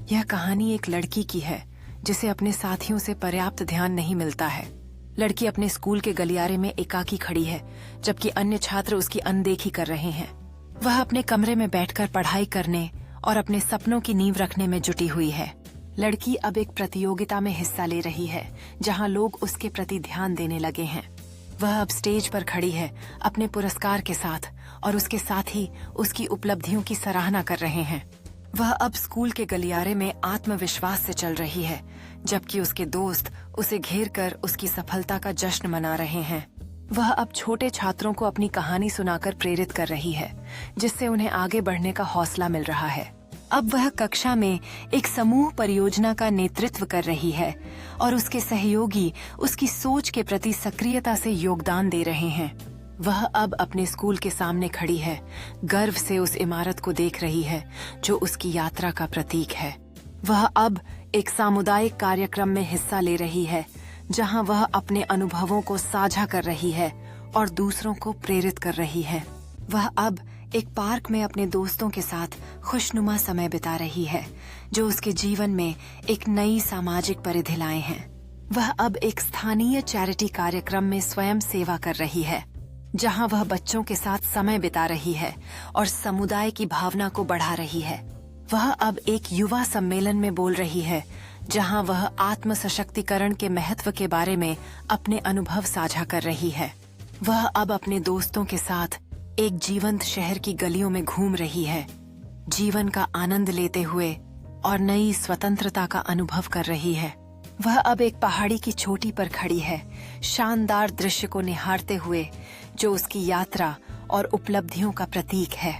यह कहानी एक लड़की की है जिसे अपने साथियों से पर्याप्त ध्यान नहीं मिलता है। लड़की अपने स्कूल के गलियारे में एकाकी खड़ी है, जबकि अन्य छात्र उसकी अनदेखी कर रहे हैं। वह अपने कमरे में बैठकर पढ़ाई करने और अपने सपनों की नींव रखने में जुटी हुई है। लड़की अब एक प्रतियोगिता में हिस्सा ले रही है, जहां लोग उसके प्रति ध्यान देने लगे हैं। वह अब स्टेज पर खड़ी है अपने पुरस्कार के साथ, और उसके साथ ही उसकी उपलब्धियों की सराहना कर रहे हैं। वह अब स्कूल के गलियारे में आत्मविश्वास से चल रही है, जबकि उसके दोस्त उसे घेर कर उसकी सफलता का जश्न मना रहे हैं। वह अब छोटे छात्रों को अपनी कहानी सुनाकर प्रेरित कर रही है, जिससे उन्हें आगे बढ़ने का हौसला मिल रहा है। अब वह कक्षा में एक समूह परियोजना का नेतृत्व कर रही है, और उसके सहयोगी उसकी सोच के प्रति सक्रियता से योगदान दे रहे हैं। वह अब अपने स्कूल के सामने खड़ी है, गर्व से उस इमारत को देख रही है जो उसकी यात्रा का प्रतीक है। वह अब एक सामुदायिक कार्यक्रम में हिस्सा ले रही है, जहां वह अपने अनुभवों को साझा कर रही है और दूसरों को प्रेरित कर रही है। वह अब एक पार्क में अपने दोस्तों के साथ खुशनुमा समय बिता रही है, जो उसके जीवन में एक नई सामाजिक परिधि लाए हैं। वह अब एक स्थानीय चैरिटी कार्यक्रम में स्वयं सेवा कर रही है, जहां वह बच्चों के साथ समय बिता रही है और समुदाय की भावना को बढ़ा रही है। वह अब एक युवा सम्मेलन में बोल रही है, जहां वह आत्म सशक्तिकरण के महत्व के बारे में अपने अनुभव साझा कर रही है। वह अब अपने दोस्तों के साथ एक जीवंत शहर की गलियों में घूम रही है, जीवन का आनंद लेते हुए और नई स्वतंत्रता का अनुभव कर रही है। वह अब एक पहाड़ी की चोटी पर खड़ी है, शानदार दृश्य को निहारते हुए, जो उसकी यात्रा और उपलब्धियों का प्रतीक है।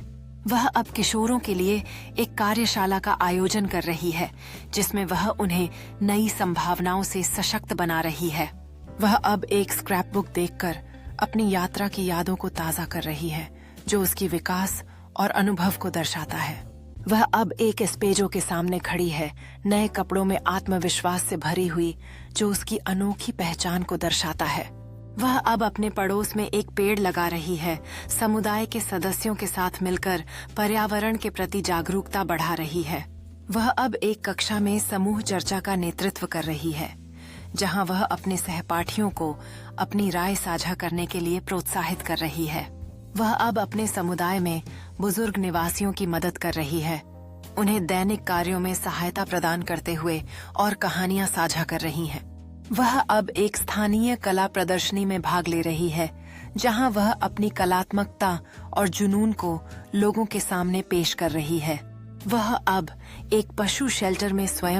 वह अब किशोरों के लिए एक कार्यशाला का आयोजन कर रही है, जिसमें वह उन्हें नई संभावनाओं से सशक्त बना रही है। वह अब एक स्क्रैपबुक देखकर अपनी यात्रा की यादों को ताज़ा कर रही है, जो उसकी विकास और अनुभव को दर्शाता है। वह अब एक एस्पेजो के सामने खड़ी है, नए कपड़ों में आत्मविश्वास से भरी हुई, जो उसकी अनोखी पहचान को दर्शाता है। वह अब अपने पड़ोस में एक पेड़ लगा रही है, समुदाय के सदस्यों के साथ मिलकर पर्यावरण के प्रति जागरूकता बढ़ा रही है। वह अब एक कक्षा में समूह चर्चा का नेतृत्व कर रही है, जहां वह अपने सहपाठियों को अपनी राय साझा करने के लिए प्रोत्साहित कर रही है। वह अब अपने समुदाय में बुजुर्ग निवासियों की मदद कर रही है, उन्हें दैनिक कार्यों में सहायता प्रदान करते हुए और कहानियां साझा कर रही है। वह अब एक स्थानीय कला प्रदर्शनी में भाग ले रही है, जहां वह अपनी कलात्मकता और जुनून को लोगों के सामने पेश कर रही है। वह अब एक पशु शेल्टर में स्वयं